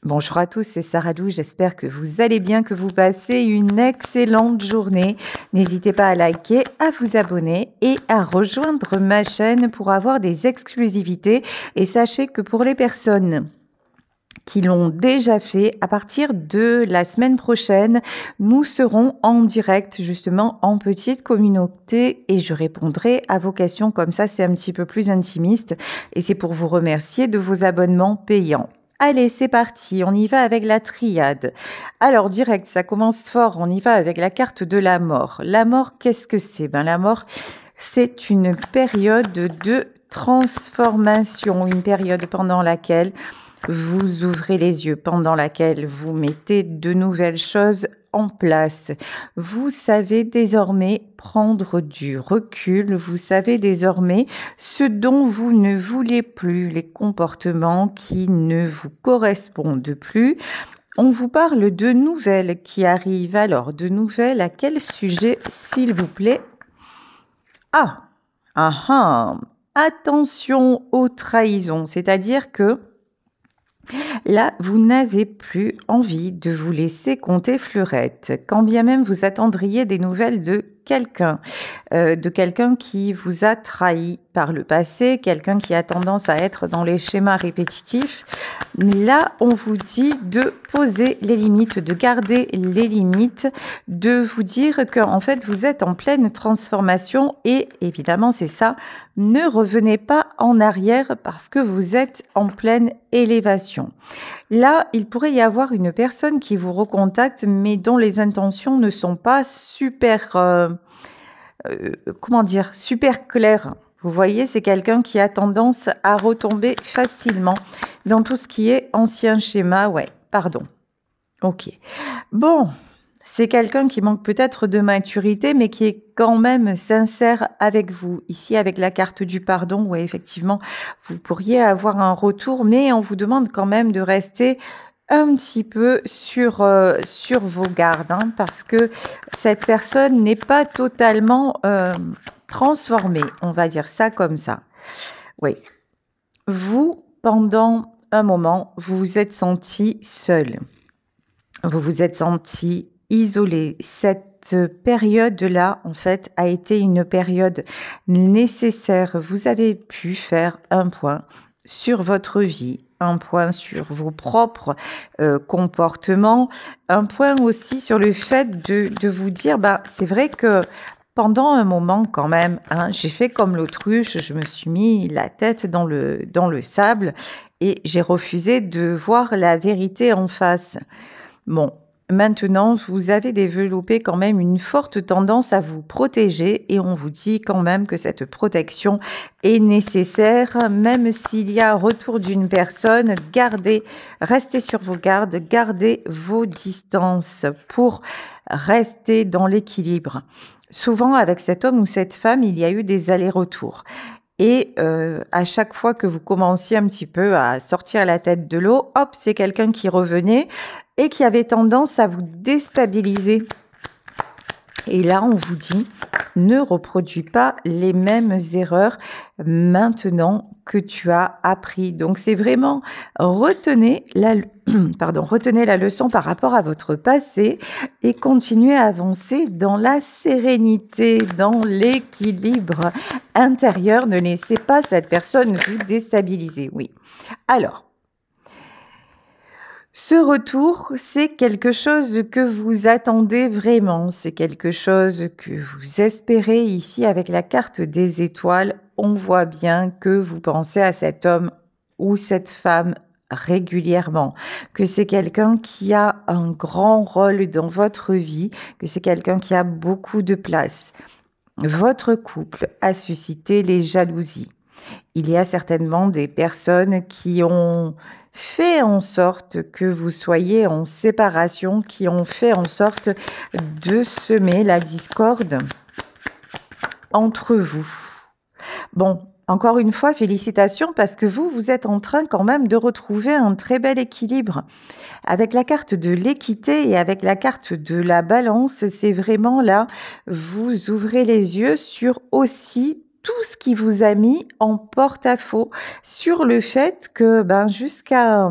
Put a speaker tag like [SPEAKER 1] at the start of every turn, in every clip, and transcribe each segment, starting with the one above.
[SPEAKER 1] Bonjour à tous, c'est Sarah Lou. J'espère que vous allez bien, que vous passez une excellente journée. N'hésitez pas à liker, à vous abonner et à rejoindre ma chaîne pour avoir des exclusivités. Et sachez que pour les personnes qui l'ont déjà fait, à partir de la semaine prochaine, nous serons en direct justement en petite communauté et je répondrai à vos questions. Comme ça, c'est un petit peu plus intimiste et c'est pour vous remercier de vos abonnements payants. Allez, c'est parti, on y va avec la triade. Alors, direct, ça commence fort, on y va avec la carte de la mort. La mort, qu'est-ce que c'est? La mort, c'est une période de transformation, une période pendant laquelle vous ouvrez les yeux, pendant laquelle vous mettez de nouvelles choses en place. Vous savez désormais prendre du recul, vous savez désormais ce dont vous ne voulez plus, les comportements qui ne vous correspondent plus. On vous parle de nouvelles qui arrivent. Alors, de nouvelles à quel sujet, s'il vous plaît? Attention aux trahisons, c'est-à-dire que là, vous n'avez plus envie de vous laisser compter fleurette, quand bien même vous attendriez des nouvelles de quelqu'un qui vous a trahi par le passé, quelqu'un qui a tendance à être dans les schémas répétitifs. Là, on vous dit de poser les limites, de garder les limites, de vous dire qu'en fait, vous êtes en pleine transformation et évidemment, c'est ça, ne revenez pas en arrière parce que vous êtes en pleine élévation. Là, il pourrait y avoir une personne qui vous recontacte, mais dont les intentions ne sont pas super, super claires. Vous voyez, c'est quelqu'un qui a tendance à retomber facilement dans tout ce qui est ancien schéma. Ouais, pardon. Ok. Bon, c'est quelqu'un qui manque peut-être de maturité, mais qui est quand même sincère avec vous. Ici, avec la carte du pardon, ouais, effectivement, vous pourriez avoir un retour, mais on vous demande quand même de rester un petit peu sur vos gardes, hein, parce que cette personne n'est pas totalement transformée, on va dire ça comme ça. Oui. Vous, pendant un moment, vous vous êtes senti seul. Vous vous êtes senti isolé. Cette période-là, en fait, a été une période nécessaire. Vous avez pu faire un point sur votre vie, un point sur vos propres comportements, un point aussi sur le fait de vous dire, c'est vrai que pendant un moment quand même, hein, j'ai fait comme l'autruche, je me suis mis la tête dans le sable et j'ai refusé de voir la vérité en face. Bon, maintenant, vous avez développé quand même une forte tendance à vous protéger et on vous dit quand même que cette protection est nécessaire, même s'il y a retour d'une personne, restez sur vos gardes, gardez vos distances pour rester dans l'équilibre. Souvent, avec cet homme ou cette femme, il y a eu des allers-retours. Et à chaque fois que vous commenciez un petit peu à sortir la tête de l'eau, hop, c'est quelqu'un qui revenait et qui avait tendance à vous déstabiliser. Et là, on vous dit, ne reproduis pas les mêmes erreurs maintenant que tu as appris. Donc, c'est vraiment retenez la leçon par rapport à votre passé et continuez à avancer dans la sérénité, dans l'équilibre intérieur. Ne laissez pas cette personne vous déstabiliser. Oui. Alors, ce retour, c'est quelque chose que vous attendez vraiment, c'est quelque chose que vous espérez. Ici, avec la carte des étoiles, on voit bien que vous pensez à cet homme ou cette femme régulièrement, que c'est quelqu'un qui a un grand rôle dans votre vie, que c'est quelqu'un qui a beaucoup de place. Votre couple a suscité les jalousies. Il y a certainement des personnes qui ont fait en sorte que vous soyez en séparation, qui ont fait en sorte de semer la discorde entre vous. Bon, encore une fois, félicitations parce que vous êtes en train quand même de retrouver un très bel équilibre. Avec la carte de l'équité et avec la carte de la balance, c'est vraiment là, vous ouvrez les yeux sur aussi tout ce qui vous a mis en porte-à-faux sur le fait que jusqu'à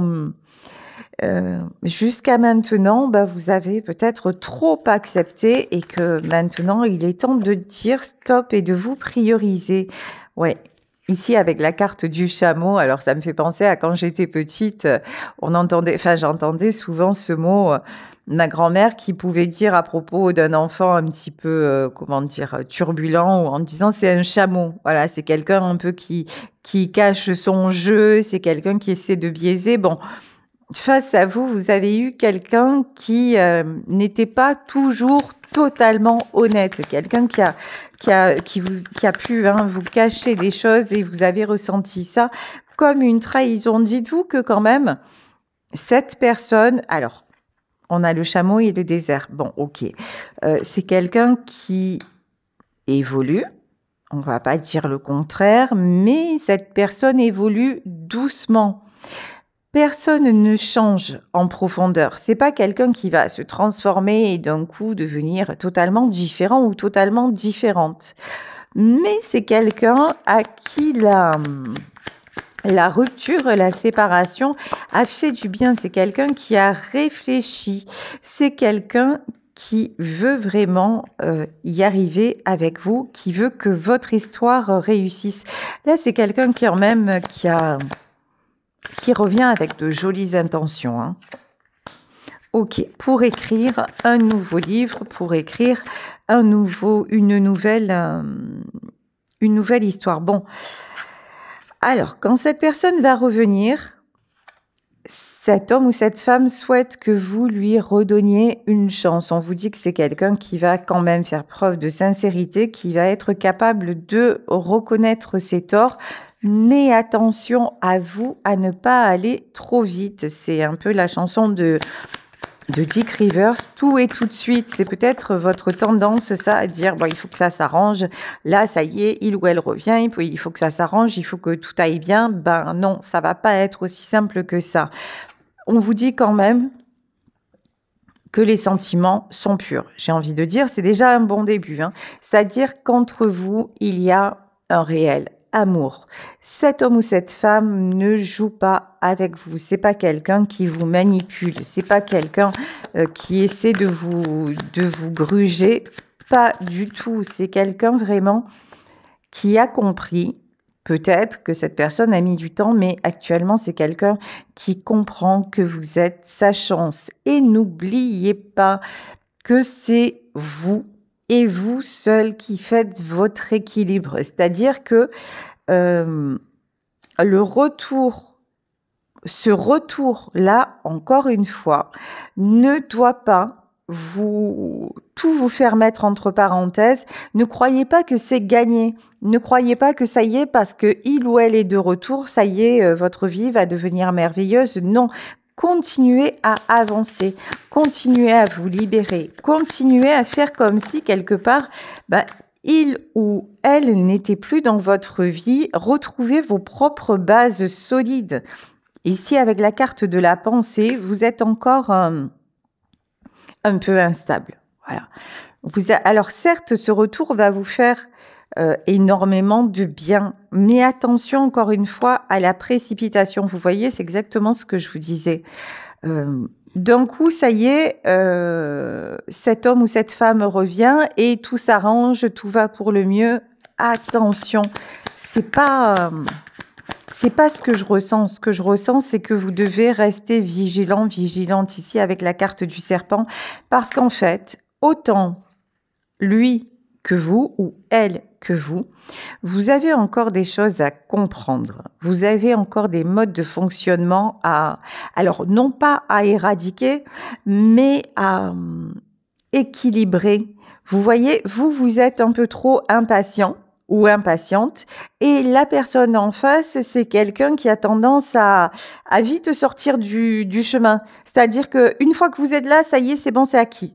[SPEAKER 1] Jusqu'à maintenant, bah, vous avez peut-être trop accepté et que maintenant, il est temps de dire stop et de vous prioriser. Ouais. Ici, avec la carte du chameau, alors ça me fait penser à quand j'étais petite, j'entendais souvent ce mot, ma grand-mère qui pouvait dire à propos d'un enfant un petit peu, comment dire, turbulent, ou en disant c'est un chameau. Voilà, c'est quelqu'un un peu qui cache son jeu, c'est quelqu'un qui essaie de biaiser. Bon, face à vous, vous avez eu quelqu'un qui n'était pas toujours totalement honnête, quelqu'un qui a pu vous cacher des choses et vous avez ressenti ça comme une trahison. Dites-vous que quand même, cette personne, alors, on a le chameau et le désert. Bon, ok. C'est quelqu'un qui évolue. On va pas dire le contraire, mais cette personne évolue doucement. Personne ne change en profondeur. C'est pas quelqu'un qui va se transformer et d'un coup devenir totalement différent ou totalement différente. Mais c'est quelqu'un à qui la rupture, la séparation a fait du bien. C'est quelqu'un qui a réfléchi. C'est quelqu'un qui veut vraiment y arriver avec vous, qui veut que votre histoire réussisse. Là, c'est quelqu'un quand même qui revient avec de jolies intentions. Hein. Ok, pour écrire un nouveau livre, pour écrire une nouvelle histoire. Bon, alors, quand cette personne va revenir, cet homme ou cette femme souhaite que vous lui redonniez une chance. On vous dit que c'est quelqu'un qui va quand même faire preuve de sincérité, qui va être capable de reconnaître ses torts. Mais attention à vous à ne pas aller trop vite. C'est un peu la chanson de Dick Rivers, tout et tout de suite. C'est peut-être votre tendance, ça, à dire, bon, il faut que ça s'arrange. Là, ça y est, il ou elle revient, il faut que ça s'arrange, il faut que tout aille bien. Ben non, ça va pas être aussi simple que ça. On vous dit quand même que les sentiments sont purs. J'ai envie de dire, c'est déjà un bon début. Hein. C'est-à-dire qu'entre vous, il y a un réel amour. Cet homme ou cette femme ne joue pas avec vous. C'est pas quelqu'un qui vous manipule. C'est pas quelqu'un qui essaie de vous gruger. Pas du tout. C'est quelqu'un vraiment qui a compris. Peut-être que cette personne a mis du temps, mais actuellement, c'est quelqu'un qui comprend que vous êtes sa chance. Et n'oubliez pas que c'est vous et vous seul qui faites votre équilibre. C'est-à-dire que ce retour-là, encore une fois, ne doit pas tout vous faire mettre entre parenthèses. Ne croyez pas que c'est gagné. Ne croyez pas que ça y est, parce que il ou elle est de retour, ça y est, votre vie va devenir merveilleuse. Non. Continuez à avancer, continuez à vous libérer, continuez à faire comme si quelque part, il ou elle n'était plus dans votre vie. Retrouvez vos propres bases solides. Ici, avec la carte de la pensée, vous êtes encore un peu instable. Voilà. Alors certes, ce retour va vous faire énormément de bien, mais attention encore une fois à la précipitation. Vous voyez, c'est exactement ce que je vous disais. D'un coup, ça y est, cet homme ou cette femme revient et tout s'arrange, tout va pour le mieux. Attention, c'est pas ce que je ressens. Ce que je ressens, c'est que vous devez rester vigilant, vigilante ici avec la carte du serpent, parce qu'en fait, autant lui que vous ou elle que vous avez encore des choses à comprendre. Vous avez encore des modes de fonctionnement alors non pas à éradiquer, mais à équilibrer. Vous voyez, vous êtes un peu trop impatient ou impatiente, et la personne en face, c'est quelqu'un qui a tendance à vite sortir du chemin. C'est-à-dire qu'une fois que vous êtes là, ça y est, c'est bon, c'est acquis.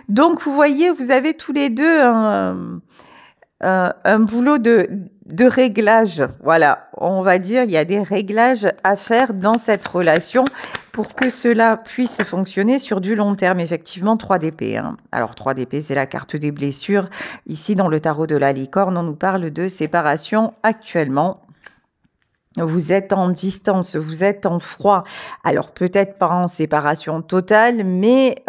[SPEAKER 1] Donc, vous voyez, vous avez tous les deux un boulot de réglage. Voilà, on va dire, il y a des réglages à faire dans cette relation pour que cela puisse fonctionner sur du long terme. Effectivement, 3 d'épée. Hein. Alors, 3 d'épée, c'est la carte des blessures. Ici, dans le tarot de la licorne, on nous parle de séparation actuellement. Vous êtes en distance, vous êtes en froid. Alors peut-être pas en séparation totale, mais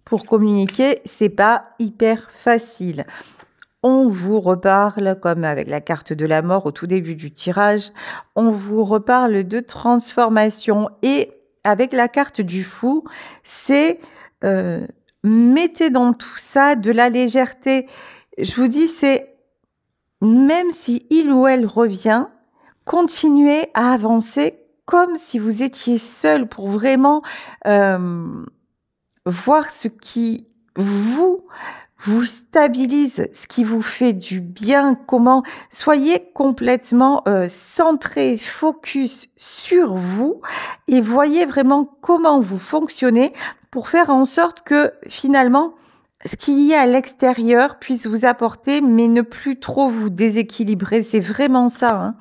[SPEAKER 1] pour communiquer, c'est pas hyper facile. On vous reparle, comme avec la carte de la mort au tout début du tirage, on vous reparle de transformation. Et avec la carte du fou, c'est mettez dans tout ça de la légèreté. Je vous dis, c'est même si il ou elle revient, continuez à avancer comme si vous étiez seul pour vraiment voir ce qui vous stabilise, ce qui vous fait du bien, comment soyez complètement centré, focus sur vous et voyez vraiment comment vous fonctionnez pour faire en sorte que finalement ce qu'il y a à l'extérieur puisse vous apporter mais ne plus trop vous déséquilibrer. C'est vraiment ça, hein.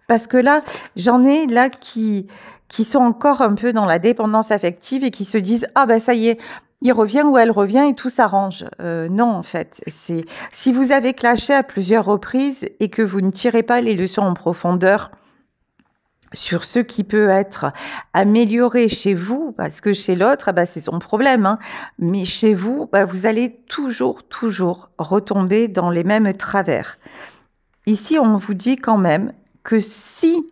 [SPEAKER 1] Parce que là, j'en ai là qui sont encore un peu dans la dépendance affective et qui se disent « Ah ben ça y est, il revient ou elle revient et tout s'arrange. » Non, en fait, c'est si vous avez clashé à plusieurs reprises et que vous ne tirez pas les leçons en profondeur sur ce qui peut être amélioré chez vous, parce que chez l'autre, bah, c'est son problème, hein. Mais chez vous, bah, vous allez toujours retomber dans les mêmes travers. Ici, on vous dit quand même que si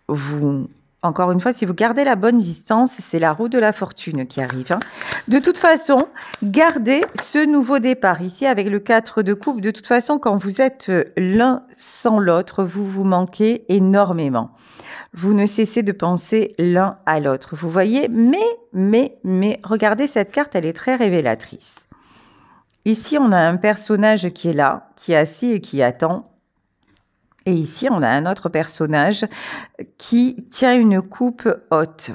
[SPEAKER 1] vous, encore une fois, si vous gardez la bonne distance, c'est la roue de la fortune qui arrive, hein. De toute façon, gardez ce nouveau départ. Ici, avec le 4 de coupe, de toute façon, quand vous êtes l'un sans l'autre, vous vous manquez énormément. Vous ne cessez de penser l'un à l'autre. Vous voyez, mais, regardez cette carte, elle est très révélatrice. Ici, on a un personnage qui est là, qui est assis et qui attend. Et ici, on a un autre personnage qui tient une coupe haute.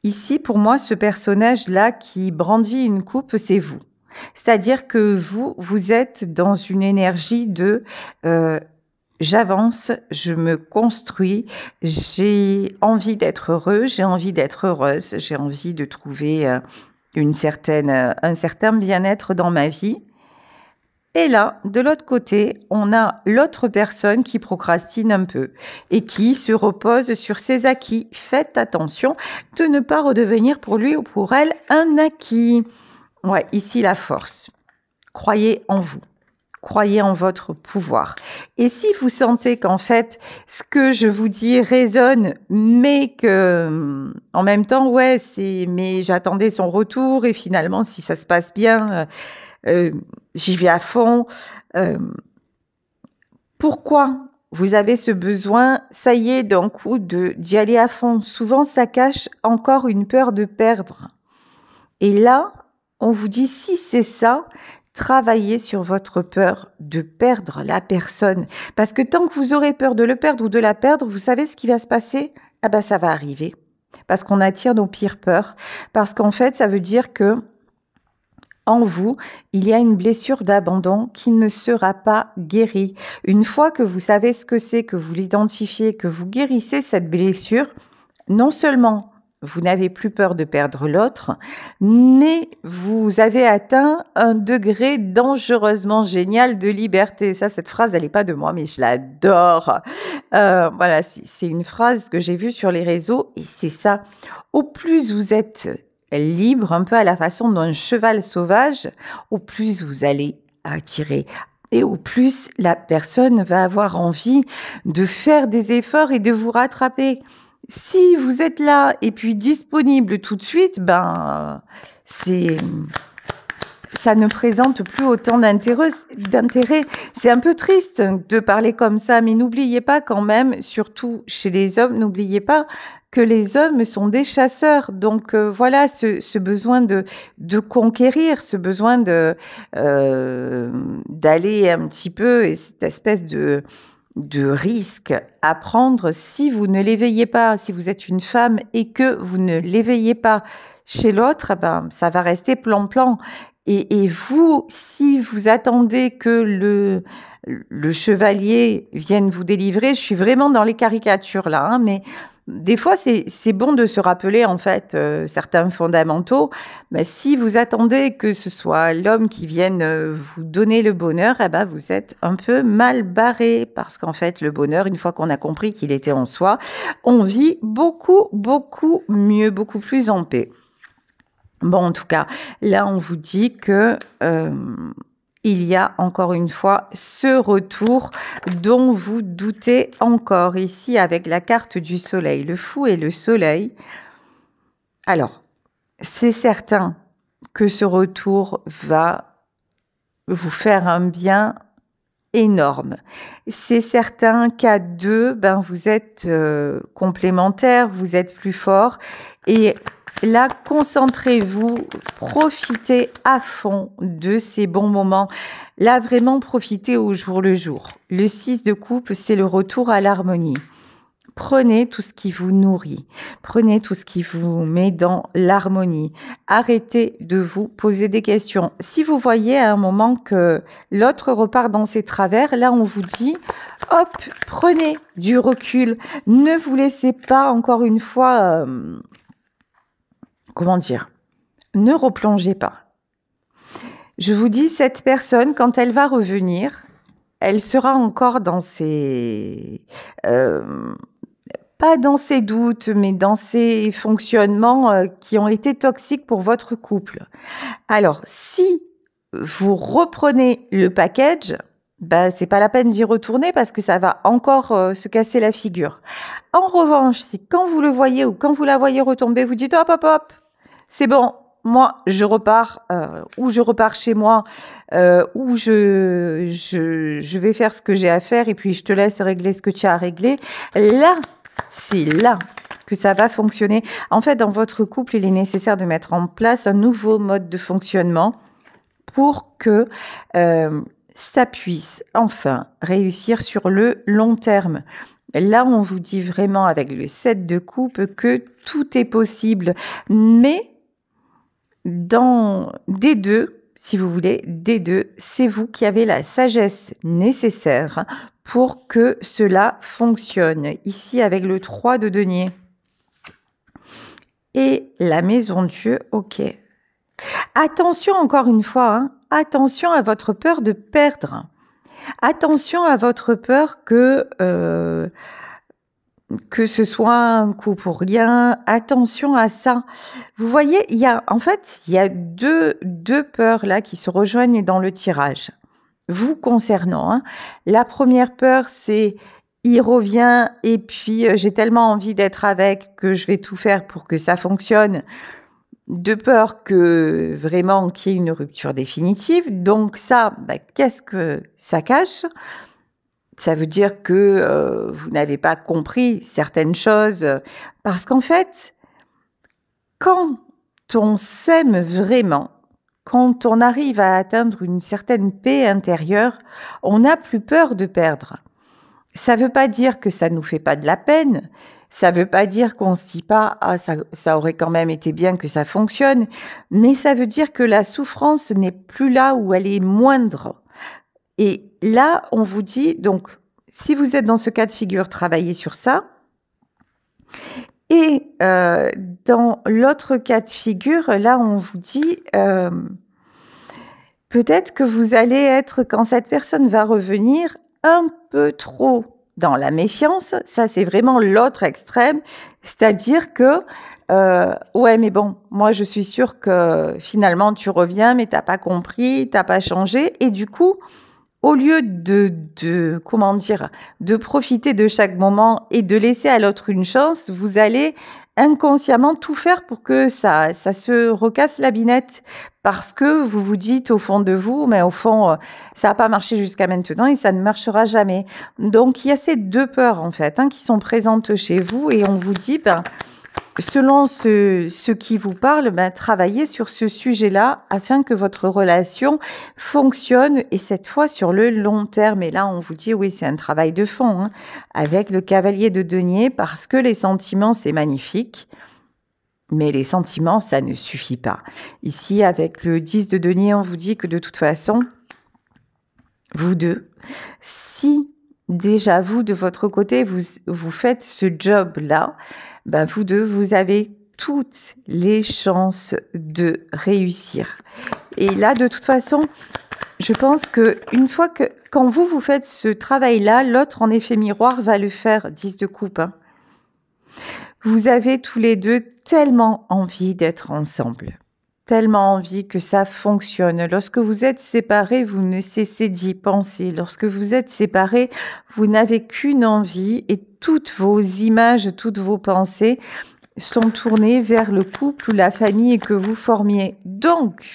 [SPEAKER 1] Ici, pour moi, ce personnage-là qui brandit une coupe, c'est vous. C'est-à-dire que vous êtes dans une énergie de j'avance, je me construis, j'ai envie d'être heureux, j'ai envie d'être heureuse, j'ai envie de trouver un certain bien-être dans ma vie. Et là, de l'autre côté, on a l'autre personne qui procrastine un peu et qui se repose sur ses acquis. Faites attention de ne pas redevenir pour lui ou pour elle un acquis. Ouais, ici la force. Croyez en vous. Croyez en votre pouvoir. Et si vous sentez qu'en fait, ce que je vous dis résonne, mais que en même temps, ouais, mais j'attendais son retour et finalement, si ça se passe bien, j'y vais à fond. Pourquoi vous avez ce besoin, ça y est, d'un coup, d'y aller à fond? Souvent, ça cache encore une peur de perdre. Et là, on vous dit, si c'est ça, travaillez sur votre peur de perdre la personne. Parce que tant que vous aurez peur de le perdre ou de la perdre, vous savez ce qui va se passer? Ah ben, ça va arriver. Parce qu'on attire nos pires peurs. Parce qu'en fait, ça veut dire que en vous, il y a une blessure d'abandon qui ne sera pas guérie. Une fois que vous savez ce que c'est, que vous l'identifiez, que vous guérissez cette blessure, non seulement vous n'avez plus peur de perdre l'autre, mais vous avez atteint un degré dangereusement génial de liberté. Ça, cette phrase, elle n'est pas de moi, mais je l'adore. Voilà, c'est une phrase que j'ai vue sur les réseaux et c'est ça. Au plus vous êtes libre, un peu à la façon d'un cheval sauvage, au plus vous allez attirer. Et au plus la personne va avoir envie de faire des efforts et de vous rattraper. Si vous êtes là et puis disponible tout de suite, ça ne présente plus autant d'intérêt. C'est un peu triste de parler comme ça, mais n'oubliez pas quand même, surtout chez les hommes, n'oubliez pas que les hommes sont des chasseurs. Donc voilà, ce besoin de conquérir, ce besoin d'aller un petit peu, et cette espèce de risque à prendre si vous ne l'éveillez pas, si vous êtes une femme et que vous ne l'éveillez pas chez l'autre, ça va rester plan-plan. Et vous, si vous attendez que le chevalier vienne vous délivrer, je suis vraiment dans les caricatures là, hein, mais Des fois, c'est bon de se rappeler, en fait, certains fondamentaux, mais si vous attendez que ce soit l'homme qui vienne, vous donner le bonheur, eh ben, vous êtes un peu mal barré parce qu'en fait, le bonheur, une fois qu'on a compris qu'il était en soi, on vit beaucoup, beaucoup mieux, beaucoup plus en paix. Bon, en tout cas, là, on vous dit que il y a encore une fois ce retour dont vous doutez encore ici avec la carte du soleil, le fou et le soleil. Alors, c'est certain que ce retour va vous faire un bien énorme. C'est certain qu'à deux, ben, vous êtes complémentaires, vous êtes plus forts et là, concentrez-vous, profitez à fond de ces bons moments. Là, vraiment, profitez au jour le jour. Le 6 de coupe, c'est le retour à l'harmonie. Prenez tout ce qui vous nourrit. Prenez tout ce qui vous met dans l'harmonie. Arrêtez de vous poser des questions. Si vous voyez à un moment que l'autre repart dans ses travers, là, on vous dit, hop, prenez du recul. Ne vous laissez pas, encore une fois, comment dire, ne replongez pas. Je vous dis, cette personne, quand elle va revenir, elle sera encore dans ses... pas dans ses doutes, mais dans ses fonctionnements qui ont été toxiques pour votre couple. Alors, si vous reprenez le package, ben, c'est pas la peine d'y retourner parce que ça va encore se casser la figure. En revanche, si quand vous le voyez ou quand vous la voyez retomber, vous dites hop, hop, hop, c'est bon, moi, je repars, ou je repars chez moi, ou je vais faire ce que j'ai à faire et puis je te laisse régler ce que tu as à régler. Là, c'est là que ça va fonctionner. En fait, dans votre couple, il est nécessaire de mettre en place un nouveau mode de fonctionnement pour que ça puisse enfin réussir sur le long terme. Là, on vous dit vraiment avec le 7 de coupe que tout est possible, mais des deux, si vous voulez, des deux, c'est vous qui avez la sagesse nécessaire pour que cela fonctionne. Ici, avec le 3 de denier et la maison Dieu, ok. Attention encore une fois, hein, attention à votre peur de perdre. Attention à votre peur que ce soit un coup pour rien, attention à ça. Vous voyez, il y a deux peurs là qui se rejoignent dans le tirage, vous concernant. Hein. La première peur, c'est il revient et puis j'ai tellement envie d'être avec que je vais tout faire pour que ça fonctionne. De peur que vraiment qu'il y ait une rupture définitive. Donc ça, qu'est-ce que ça cache ? Ça veut dire que vous n'avez pas compris certaines choses. Parce qu'en fait, quand on s'aime vraiment, quand on arrive à atteindre une certaine paix intérieure, on n'a plus peur de perdre. Ça ne veut pas dire que ça ne nous fait pas de la peine. Ça ne veut pas dire qu'on ne se dit pas « Ah, ça aurait quand même été bien que ça fonctionne ». Mais ça veut dire que la souffrance n'est plus là où elle est moindre. Et là, on vous dit donc... Si vous êtes dans ce cas de figure, travaillez sur ça. Et dans l'autre cas de figure, là, on vous dit peut-être que vous allez être, quand cette personne va revenir, un peu trop dans la méfiance. Ça, c'est vraiment l'autre extrême. C'est-à-dire que, ouais, mais bon, moi, je suis sûre que finalement, tu reviens, mais tu n'as pas compris, tu n'as pas changé. Et du coup... Au lieu de profiter de chaque moment et de laisser à l'autre une chance, vous allez inconsciemment tout faire pour que ça se recasse la binette parce que vous vous dites au fond de vous, mais au fond, ça n'a pas marché jusqu'à maintenant et ça ne marchera jamais. Donc, il y a ces deux peurs, en fait, qui sont présentes chez vous et on vous dit, selon ce qui vous parle, travaillez sur ce sujet-là afin que votre relation fonctionne et cette fois sur le long terme. Et là, on vous dit, oui, c'est un travail de fond avec le cavalier de denier parce que les sentiments, c'est magnifique. Mais les sentiments, ça ne suffit pas. Ici, avec le 10 de denier, on vous dit que de toute façon, vous deux, si déjà, vous, de votre côté, vous faites ce job-là, ben, vous deux, vous avez toutes les chances de réussir. Et là, de toute façon, je pense que une fois que, quand vous faites ce travail-là, l'autre, en effet miroir, va le faire, 10 de coupe. Hein. Vous avez tous les deux tellement envie d'être ensemble. Tellement envie que ça fonctionne. Lorsque vous êtes séparés, vous ne cessez d'y penser. Lorsque vous êtes séparés, vous n'avez qu'une envie et toutes vos images, toutes vos pensées sont tournées vers le couple ou la famille que vous formiez. Donc,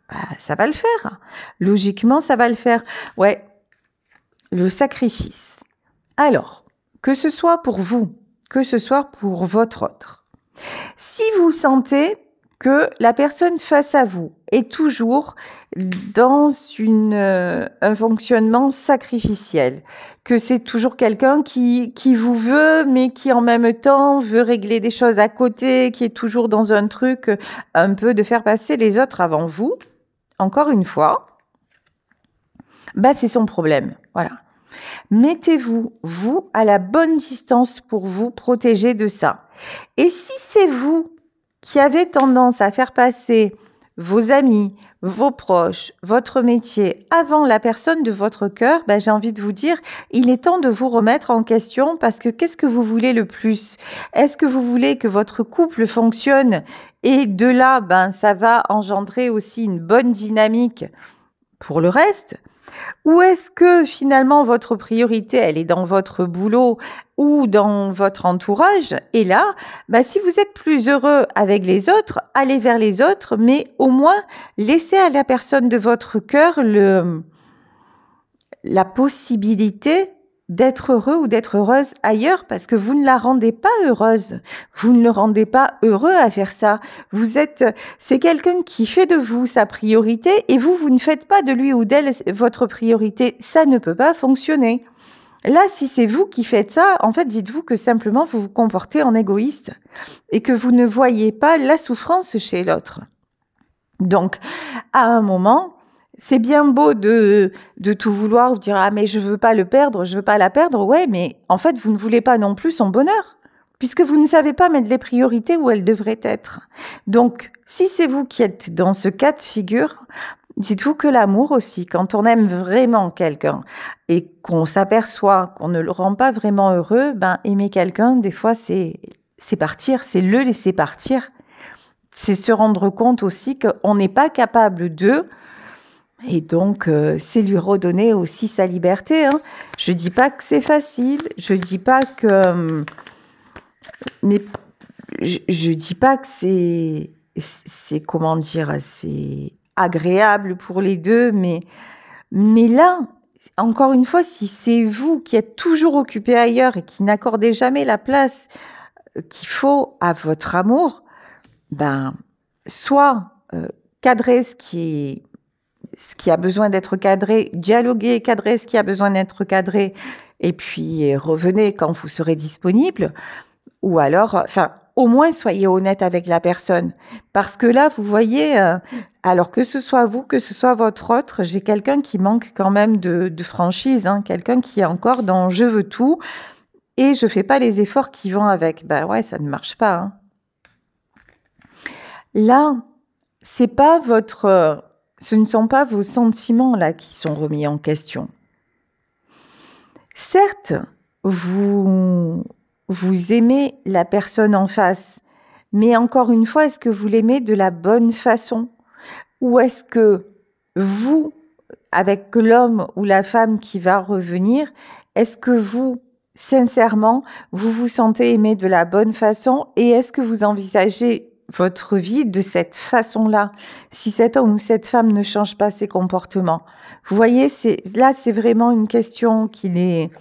[SPEAKER 1] bah, ça va le faire. Logiquement, ça va le faire. Ouais, le sacrifice. Alors, que ce soit pour vous, que ce soit pour votre autre. Si vous sentez que la personne face à vous est toujours dans un fonctionnement sacrificiel, que c'est toujours quelqu'un qui vous veut, mais qui en même temps veut régler des choses à côté, qui est toujours dans un truc un peu de faire passer les autres avant vous, encore une fois, bah c'est son problème, voilà. Mettez-vous, vous, à la bonne distance pour vous protéger de ça. Et si c'est vous qui avez tendance à faire passer vos amis, vos proches, votre métier avant la personne de votre cœur, ben j'ai envie de vous dire, il est temps de vous remettre en question parce que qu'est-ce que vous voulez le plus? Est-ce que vous voulez que votre couple fonctionne et de là, ben ça va engendrer aussi une bonne dynamique pour le reste? Ou est-ce que finalement votre priorité, elle est dans votre boulot ou dans votre entourage? Et là, bah, si vous êtes plus heureux avec les autres, allez vers les autres, mais au moins laissez à la personne de votre cœur la possibilité d'être heureux ou d'être heureuse ailleurs parce que vous ne la rendez pas heureuse. Vous ne le rendez pas heureux à faire ça. C'est quelqu'un qui fait de vous sa priorité et vous ne faites pas de lui ou d'elle votre priorité. Ça ne peut pas fonctionner. Là, si c'est vous qui faites ça, en fait, dites-vous que simplement vous vous comportez en égoïste et que vous ne voyez pas la souffrance chez l'autre. Donc, à un moment, c'est bien beau de tout vouloir, vous dire « Ah, mais je veux pas le perdre, je veux pas la perdre. » Ouais, mais en fait, vous ne voulez pas non plus son bonheur, puisque vous ne savez pas mettre les priorités où elles devraient être. Donc, si c'est vous qui êtes dans ce cas de figure, dites-vous que l'amour aussi, quand on aime vraiment quelqu'un et qu'on s'aperçoit qu'on ne le rend pas vraiment heureux, ben aimer quelqu'un, des fois, c'est partir, c'est le laisser partir. C'est se rendre compte aussi qu'on n'est pas capable d'eux. Et donc, c'est lui redonner aussi sa liberté. Hein. Je dis pas que c'est facile, je dis pas que, mais je dis pas que c'est comment dire, c'est agréable pour les deux, mais là, encore une fois, si c'est vous qui êtes toujours occupé ailleurs et qui n'accordez jamais la place qu'il faut à votre amour, ben, soit cadrer ce qui a besoin d'être cadré, dialoguer, cadrer ce qui a besoin d'être cadré, et puis revenez quand vous serez disponible, ou alors, enfin, au moins soyez honnête avec la personne, parce que là, vous voyez, alors que ce soit vous, que ce soit votre autre, j'ai quelqu'un qui manque quand même de franchise, hein, quelqu'un qui est encore dans « je veux tout » et je fais pas les efforts qui vont avec. Ben ouais, ça ne marche pas. Hein. Là, ce ne sont pas vos sentiments là qui sont remis en question. Certes, vous aimez la personne en face, mais encore une fois, est-ce que vous l'aimez de la bonne façon? Ou est-ce que vous, avec l'homme ou la femme qui va revenir, est-ce que vous, sincèrement, vous vous sentez aimé de la bonne façon et est-ce que vous envisagez votre vie de cette façon-là, si cet homme ou cette femme ne change pas ses comportements? Vous voyez, là, c'est vraiment une question qu'il est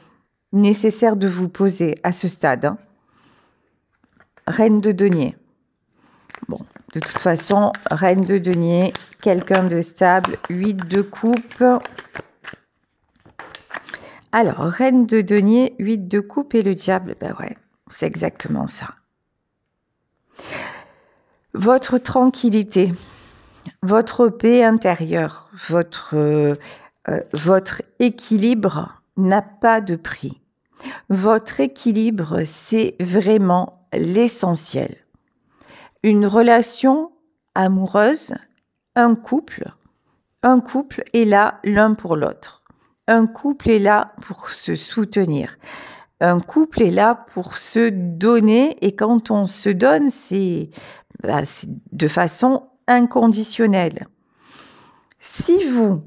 [SPEAKER 1] nécessaire de vous poser à ce stade. Hein. Reine de denier. Bon, de toute façon, reine de denier, quelqu'un de stable, 8 de coupe. Alors, reine de denier, 8 de coupe et le diable, ben ouais, c'est exactement ça. Votre tranquillité, votre paix intérieure, votre équilibre n'a pas de prix. Votre équilibre, c'est vraiment l'essentiel. Une relation amoureuse, un couple est là l'un pour l'autre. Un couple est là pour se soutenir. Un couple est là pour se donner et quand on se donne, c'est de façon inconditionnelle. Si vous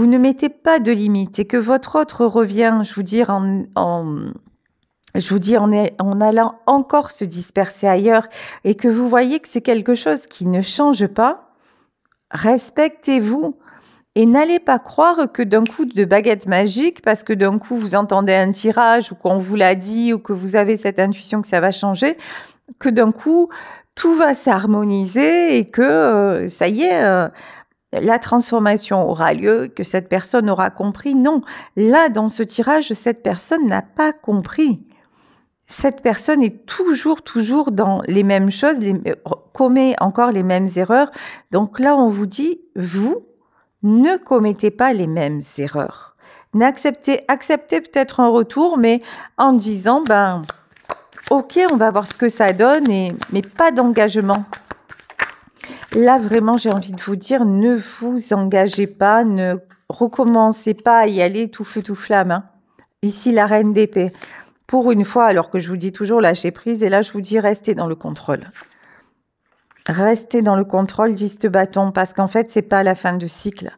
[SPEAKER 1] ne mettez pas de limite et que votre autre revient, je vous dis, en allant encore se disperser ailleurs et que vous voyez que c'est quelque chose qui ne change pas, respectez-vous. Et n'allez pas croire que d'un coup de baguette magique, parce que d'un coup vous entendez un tirage ou qu'on vous l'a dit ou que vous avez cette intuition que ça va changer, que d'un coup tout va s'harmoniser et que ça y est, la transformation aura lieu, que cette personne aura compris. Non, là dans ce tirage, cette personne n'a pas compris. Cette personne est toujours dans les mêmes choses, commet encore les mêmes erreurs. Donc là, on vous dit, vous, ne commettez pas les mêmes erreurs. Acceptez peut-être un retour, mais en disant, ok, on va voir ce que ça donne, mais pas d'engagement. Là, vraiment, j'ai envie de vous dire, ne vous engagez pas, ne recommencez pas à y aller tout feu, tout flamme. Hein. Ici, la reine d'épée. Pour une fois, alors que je vous dis toujours lâcher prise, et là, je vous dis restez dans le contrôle. Restez dans le contrôle, 10 de bâton, parce qu'en fait, c'est pas la fin de cycle.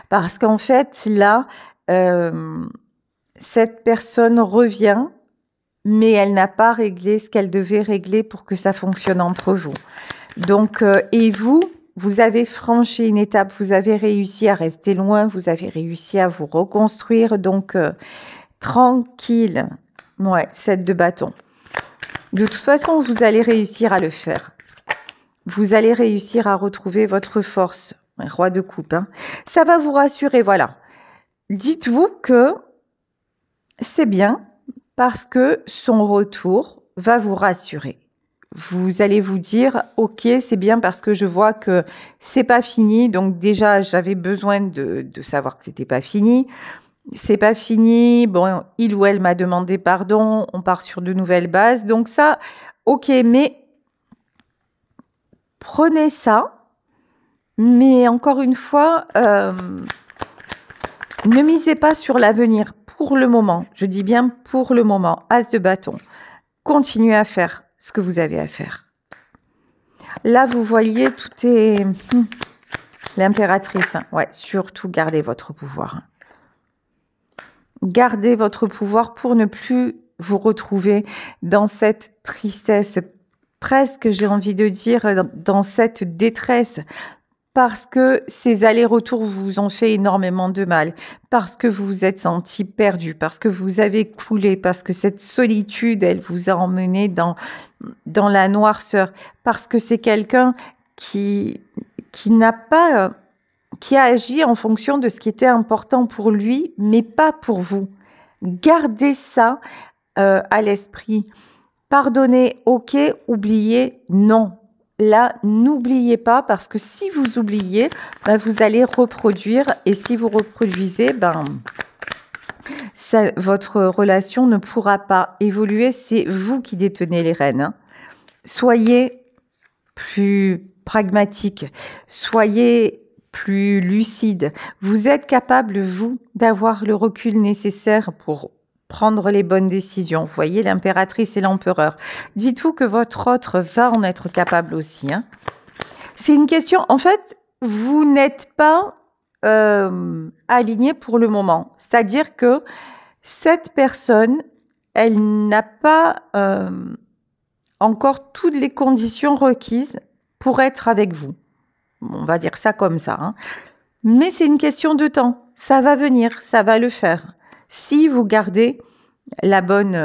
[SPEAKER 1] Parce qu'en fait, là, cette personne revient, mais elle n'a pas réglé ce qu'elle devait régler pour que ça fonctionne entre vous. Donc, et vous avez franchi une étape, vous avez réussi à rester loin, vous avez réussi à vous reconstruire, donc tranquille. Ouais, 7 de bâton. De toute façon, vous allez réussir à le faire. Vous allez réussir à retrouver votre force. Roi de coupe. Hein. Ça va vous rassurer, voilà. Dites-vous que c'est bien parce que son retour va vous rassurer. Vous allez vous dire, ok, c'est bien parce que je vois que c'est pas fini. Donc déjà, j'avais besoin de savoir que c'était pas fini. C'est pas fini. Bon, il ou elle m'a demandé pardon. On part sur de nouvelles bases. Donc ça, ok, mais prenez ça, mais encore une fois, ne misez pas sur l'avenir pour le moment. Je dis bien pour le moment. As de bâton. Continuez à faire ce que vous avez à faire. Là, vous voyez, tout est... L'impératrice. Hein. Ouais, surtout gardez votre pouvoir. Gardez votre pouvoir pour ne plus vous retrouver dans cette tristesse, presque, j'ai envie de dire, dans cette détresse, parce que ces allers-retours vous ont fait énormément de mal, parce que vous vous êtes senti perdu, parce que vous avez coulé, parce que cette solitude, elle vous a emmené dans la noirceur, parce que c'est quelqu'un qui n'a pas... qui a agi en fonction de ce qui était important pour lui, mais pas pour vous. Gardez ça à l'esprit. Pardonnez, ok, oubliez, non. Là, n'oubliez pas, parce que si vous oubliez, vous allez reproduire, et si vous reproduisez, votre relation ne pourra pas évoluer, c'est vous qui détenez les rênes. Hein. Soyez plus pragmatique, soyez plus lucide. Vous êtes capable, vous, d'avoir le recul nécessaire pour prendre les bonnes décisions. Vous voyez, l'impératrice et l'empereur. Dites-vous que votre autre va en être capable aussi. Hein. C'est une question... En fait, vous n'êtes pas aligné pour le moment. C'est-à-dire que cette personne, elle n'a pas encore toutes les conditions requises pour être avec vous. On va dire ça comme ça. Hein. Mais c'est une question de temps. Ça va venir, ça va le faire. Si vous gardez la bonne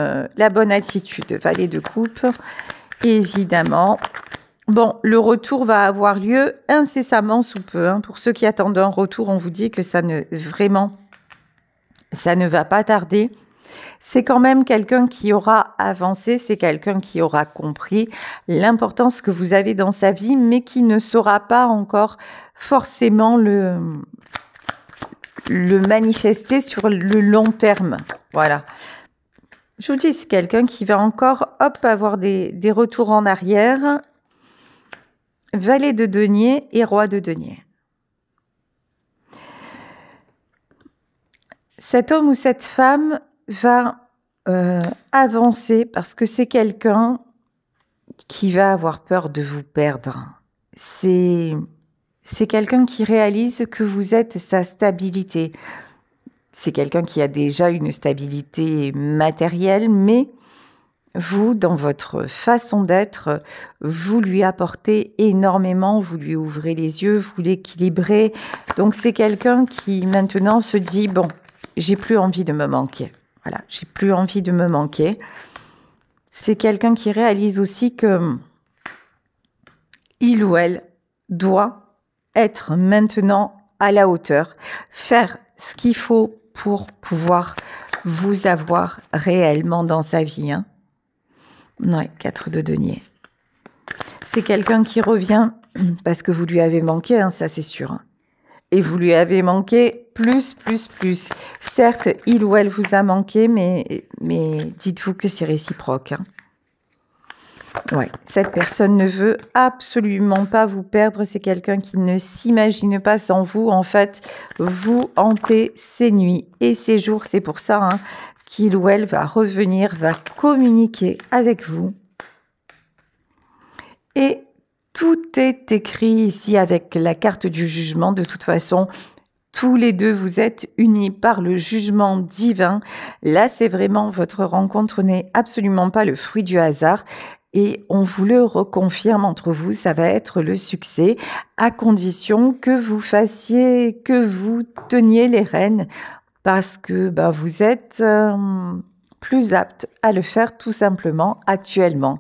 [SPEAKER 1] attitude. Valet de coupe, évidemment. Bon, le retour va avoir lieu incessamment sous peu. Hein. Pour ceux qui attendent un retour, on vous dit que ça ne va pas tarder. C'est quand même quelqu'un qui aura avancé, c'est quelqu'un qui aura compris l'importance que vous avez dans sa vie, mais qui ne saura pas encore forcément le manifester sur le long terme. Voilà. Je vous dis, c'est quelqu'un qui va encore, hop, avoir des retours en arrière. Valet de denier et roi de denier. Cet homme ou cette femme va avancer parce que c'est quelqu'un qui va avoir peur de vous perdre. C'est quelqu'un qui réalise que vous êtes sa stabilité. C'est quelqu'un qui a déjà une stabilité matérielle, mais vous, dans votre façon d'être, vous lui apportez énormément, vous lui ouvrez les yeux, vous l'équilibrez. Donc c'est quelqu'un qui maintenant se dit, bon, j'ai plus envie de me manquer. Voilà, j'ai plus envie de me manquer. C'est quelqu'un qui réalise aussi que il ou elle doit être maintenant à la hauteur, faire ce qu'il faut pour pouvoir vous avoir réellement dans sa vie. Hein. Ouais, 4 de denier. C'est quelqu'un qui revient parce que vous lui avez manqué, hein, ça c'est sûr. Hein. Et vous lui avez manqué plus. Certes, il ou elle vous a manqué, mais dites-vous que c'est réciproque. Hein. Ouais, cette personne ne veut absolument pas vous perdre. C'est quelqu'un qui ne s'imagine pas sans vous. En fait, vous hantez ses nuits et ses jours. C'est pour ça qu'il ou elle va revenir, va communiquer avec vous. Et tout est écrit ici avec la carte du jugement. De toute façon, tous les deux, vous êtes unis par le jugement divin. Là, c'est vraiment votre rencontre n'est absolument pas le fruit du hasard. Et on vous le reconfirme entre vous, ça va être le succès, à condition que vous fassiez, que vous teniez les rênes, parce que vous êtes plus apte à le faire tout simplement actuellement.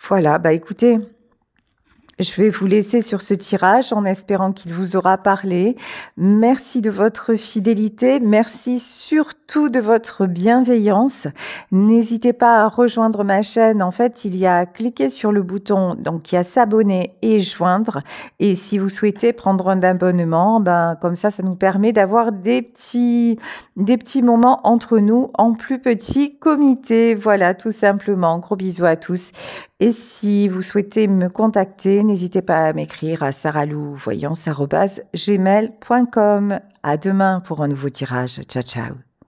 [SPEAKER 1] Voilà, écoutez, je vais vous laisser sur ce tirage en espérant qu'il vous aura parlé. Merci de votre fidélité. Merci surtout de votre bienveillance. N'hésitez pas à rejoindre ma chaîne. En fait, il y a à cliquer sur le bouton, donc il y a s'abonner et joindre. Et si vous souhaitez prendre un abonnement, comme ça nous permet d'avoir des petits moments entre nous en plus petit comité. Voilà, tout simplement. Gros bisous à tous. Et si vous souhaitez me contacter, n'hésitez pas à m'écrire à saralouvoyance@gmail.com. À demain pour un nouveau tirage. Ciao, ciao.